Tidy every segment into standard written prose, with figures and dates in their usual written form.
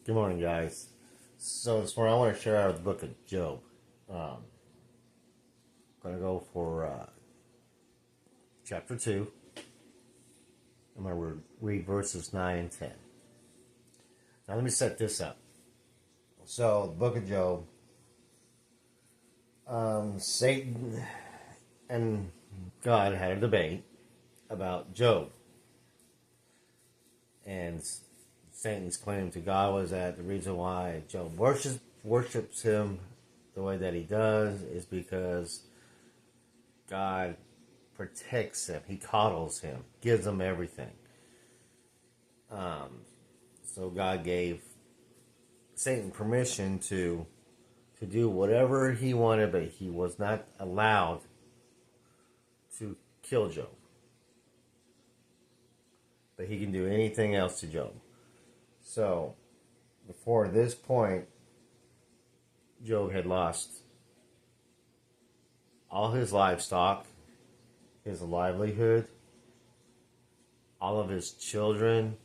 Good morning, guys. So this morning I want to share out of the book of Job. I'm going to go for chapter 2. I'm going to read verses 9 and 10. Now let me set this up. So the book of Job, Satan and God had a debate about Job. And Satan's claim to God was that the reason why Job worships him the way that he does is because God protects him. He coddles him, gives him everything. So God gave Satan permission to do whatever he wanted, but he was not allowed to kill Job. But he can do anything else to Job. So, before this point, Job had lost all his livestock, his livelihood, all of his children,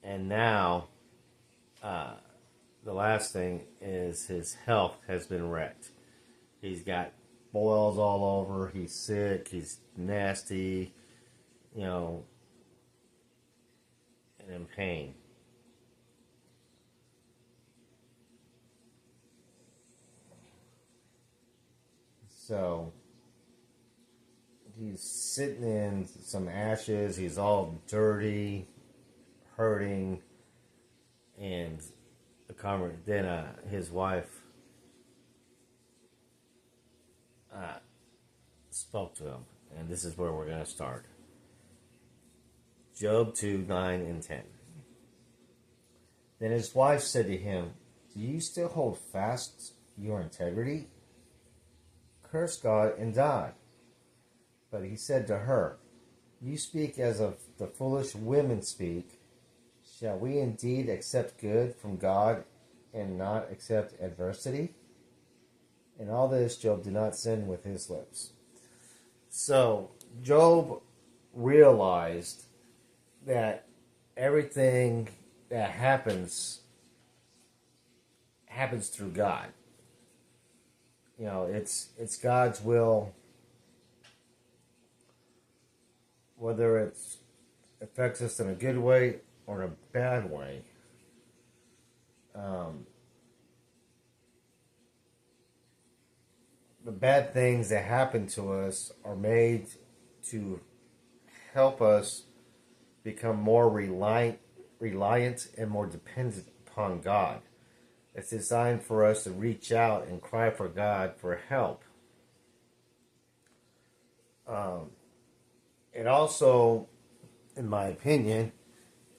and now, the last thing is his health has been wrecked. He's got boils all over, he's sick, he's nasty, and in pain. So he's sitting in some ashes, he's all dirty, hurting, and then his wife spoke to him, and this is where we're going to start. Job 2, 9 and 10. Then his wife said to him, "Do you still hold fast your integrity? Curse God and die." But he said to her, "You speak as of the foolish women speak. Shall we indeed accept good from God and not accept adversity?" In all this, Job did not sin with his lips. So, Job realized that everything that happens through God. It's God's will, whether it affects us in a good way or in a bad way. The bad things that happen to us are made to help us become more reliant and more dependent upon God. It's designed for us to reach out and cry for God for help. It also, in my opinion,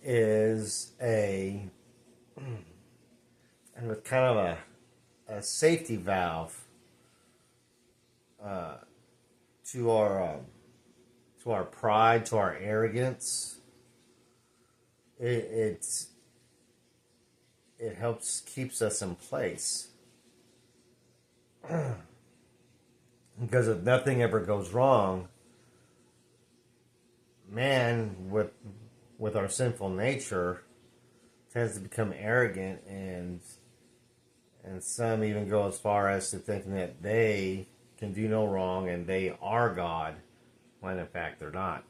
is kind of a safety valve to our pride, to our arrogance. It keeps us in place. Because if nothing ever goes wrong, man with our sinful nature tends to become arrogant, and some even go as far as to thinking that they can do no wrong and they are God, when in fact they're not.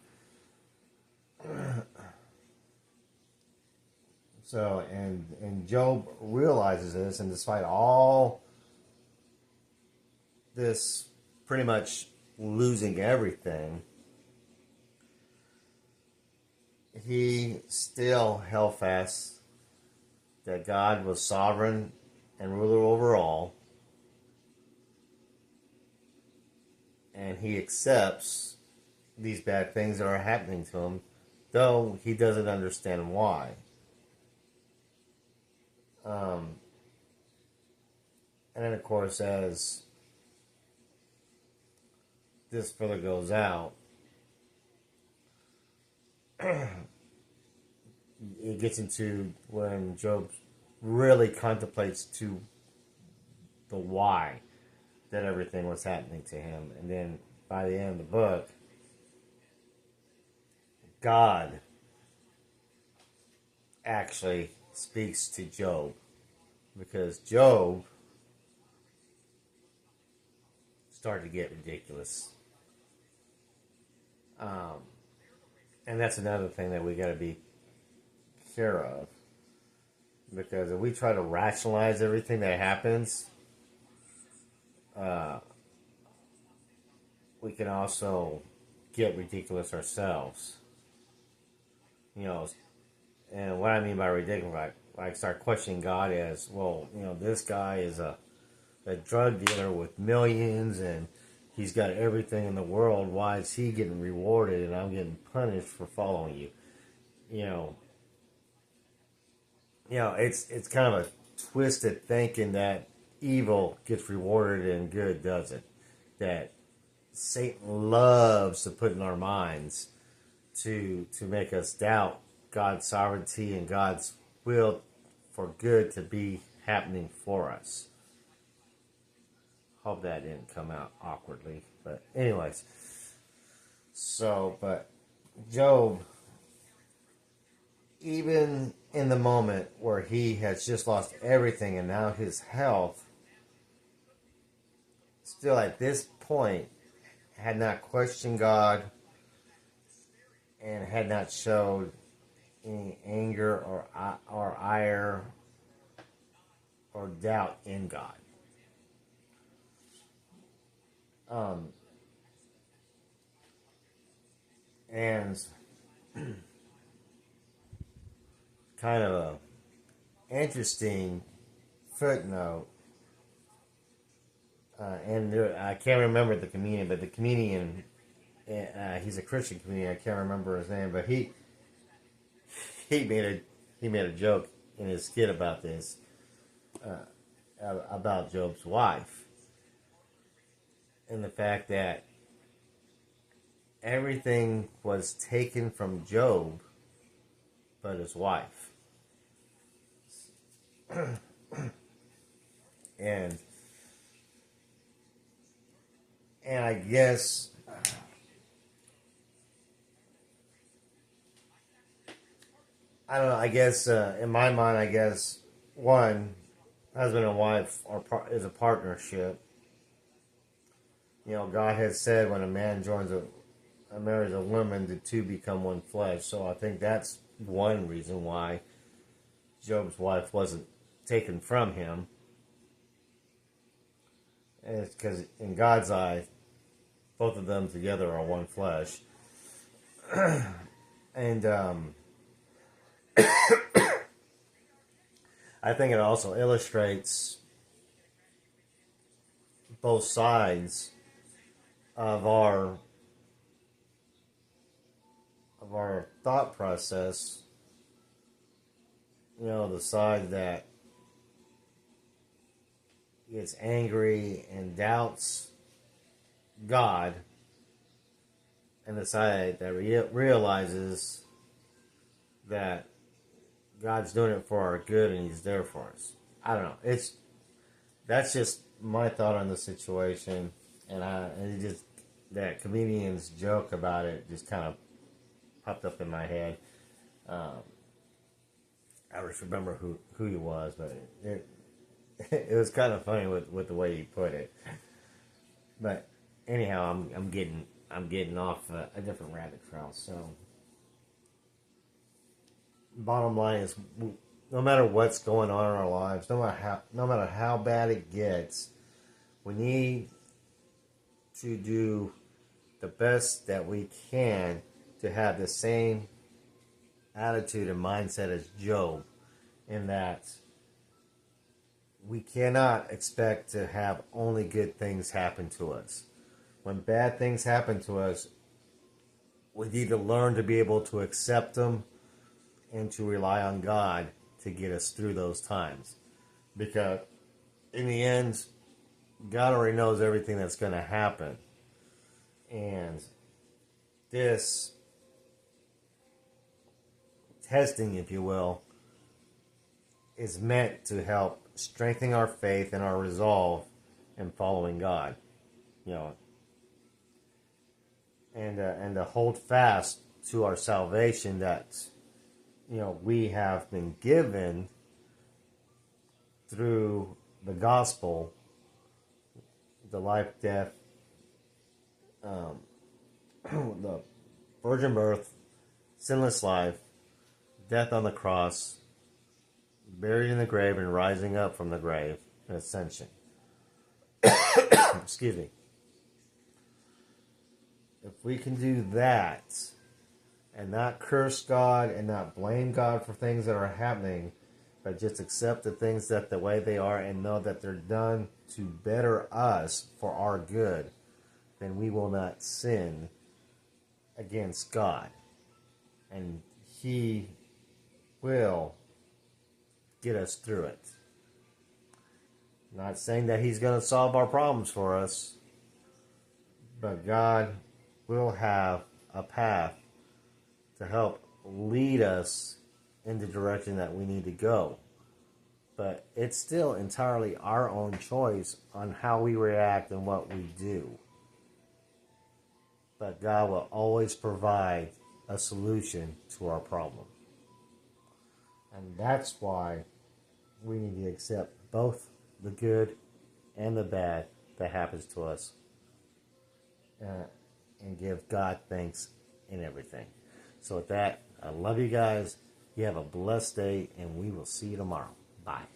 So, and Job realizes this, and despite all this pretty much losing everything, he still held fast that God was sovereign and ruler over all, and he accepts these bad things that are happening to him, though he doesn't understand why. And then, of course, as this further goes out, it gets into when Job really contemplates to the why that everything was happening to him. And then by the end of the book, God actually speaks to Job, because Job started to get ridiculous. And that's another thing that we got to be care of, because if we try to rationalize everything that happens, uh, we can also get ridiculous ourselves. You know, and what I mean by ridiculous, I start questioning God as, well, this guy is a drug dealer with millions, and he's got everything in the world. Why is he getting rewarded and I'm getting punished for following you? You know, it's kind of a twisted thinking that evil gets rewarded and good doesn't. That Satan loves to put in our minds to make us doubt God's sovereignty and God's will for good to be happening for us. Hope that didn't come out awkwardly. But anyways, but Job, even in the moment where he has just lost everything and now his health, still at this point had not questioned God and had not showed any anger or ire or doubt in God. And kind of a interesting footnote, and I can't remember the comedian, but the comedian, he's a Christian comedian. I can't remember his name, but he made a joke in his skit about this, about Job's wife, and the fact that everything was taken from Job but his wife. and I guess I don't know. I guess in my mind, I guess one, husband and wife is a partnership. God has said when a man marries a woman, the two become one flesh. So I think that's one reason why Job's wife wasn't taken from him. And it's because in God's eye, both of them together are one flesh. And I think it also illustrates both sides of our thought process. The side that gets angry and doubts God, and the side that realizes that God's doing it for our good and He's there for us. I don't know. That's just my thought on the situation, and it just, that comedian's joke about it just kind of popped up in my head. I just remember who he was, but it was kind of funny with the way he put it. But anyhow, I'm getting off a different rabbit trail. So bottom line is, no matter what's going on in our lives, no matter how bad it gets, we need to do the best that we can to have the same attitude and mindset as Job, in that we cannot expect to have only good things happen to us. When bad things happen to us, we need to learn to be able to accept them and to rely on God to get us through those times. Because in the end, God already knows everything that's going to happen. And this testing, if you will, is meant to help strengthen our faith and our resolve in following God, and to hold fast to our salvation, that we have been given through the gospel, the life, death, the virgin birth, sinless life, death on the cross, buried in the grave, and rising up from the grave, and ascension. Excuse me. If we can do that, and not curse God and not blame God for things that are happening, but just accept the things that the way they are and know that they're done to better us for our good, then we will not sin against God. And He will get us through it. Not saying that He's going to solve our problems for us, but God will have a path to help lead us in the direction that we need to go. But it's still entirely our own choice on how we react and what we do. But God will always provide a solution to our problem. And that's why we need to accept both the good and the bad that happens to us. And give God thanks in everything. So with that, I love you guys. You have a blessed day, and we will see you tomorrow. Bye.